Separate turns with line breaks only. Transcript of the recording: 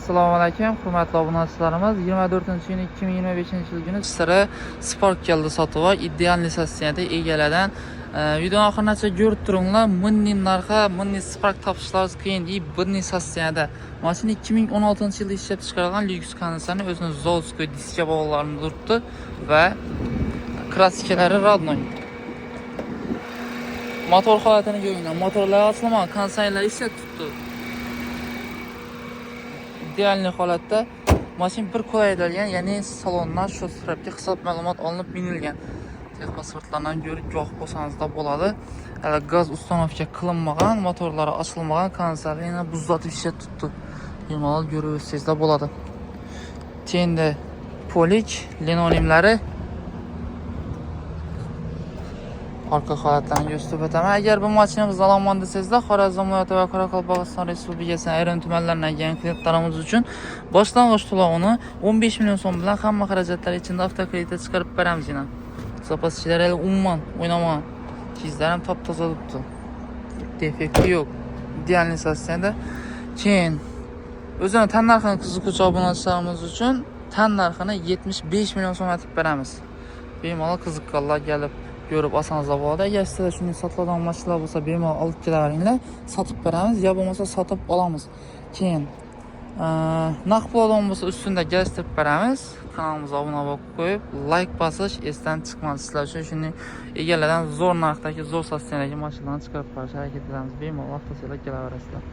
Assalomu alaykum, hurmatli obunachilarimiz. 24-iyun 2025-yil kuni sizlarga Spark keldi sotuva ideal lisensiyada egalardan video oxirigacha ko'rib turinglar. Bunning narxi, bunning Spark topishlarimiz qiyin deyib, bunning lisensiyada. Mashina 2016-yilda ishlab chiqarilgan lyuks konditsioner o'zini Zolskoy diska bog'larini turibdi va kraskikalari rodnoy. Motor holatini ko'ringlar. Motorlar ochilmagan, konditsionerlar ishlab turibdi. İdealli holatda mashina bir qo'yilgan, ya'ni salondan shu tarafga hisob ma'lumot olinib minilgan. Texpasportlardan ko'rib guvoh bo'lsangiz bo'ladi. Hali gaz uстановка qilinmagan, motorlari ochilmagan, konditsioner yana buzlatib ishlab turibdi. Bemalol ko'rib o'tsangizlar bo'ladi. Tenda polik linoleumlari arka holatlarini gösterib o'taman. Agar bu mashinamizni olaman desangizlar, Xorazm viloyati va Qoraqalpog'iston Respublikasining ayrim tumanlaridan kelgan klientlarimiz uchun boshlang'ich to'lovini 15 million so'm bilan hamma xarajatlar ichida avtokreditga chiqarib beramiz. Zapaschilari umuman o'ynamagan. Chizlar ham top-toza turibdi. Defekti yo'q. Ideal lisensiyada. Keyin o'zini tan narxini qiziquvchi obunachilarimiz uchun tan narxini 75 million so'm aytib beramiz. Bemalol qiziqqanlar kelib ko'rib olsangiz bo'ladi. Agar sizda shunday sotiladigan mashinalar bo'lsa, bemalol olib kelaveringlar, sotib beramiz, yo bo'lmasa sotib olamiz. Keyin naqd puldan bo'lsa ustunda gaztirib beramiz. Kanalimizga obuna bo'lib qo'yib, like bosish esdan chiqmadi. Sizlar uchun shunday egalardan zo'r narxdagi, zo'r sotsiyadagi mashinalarni chiqarib berish harakat qilamiz. Bemalol avtosiylar kelaverasizlar.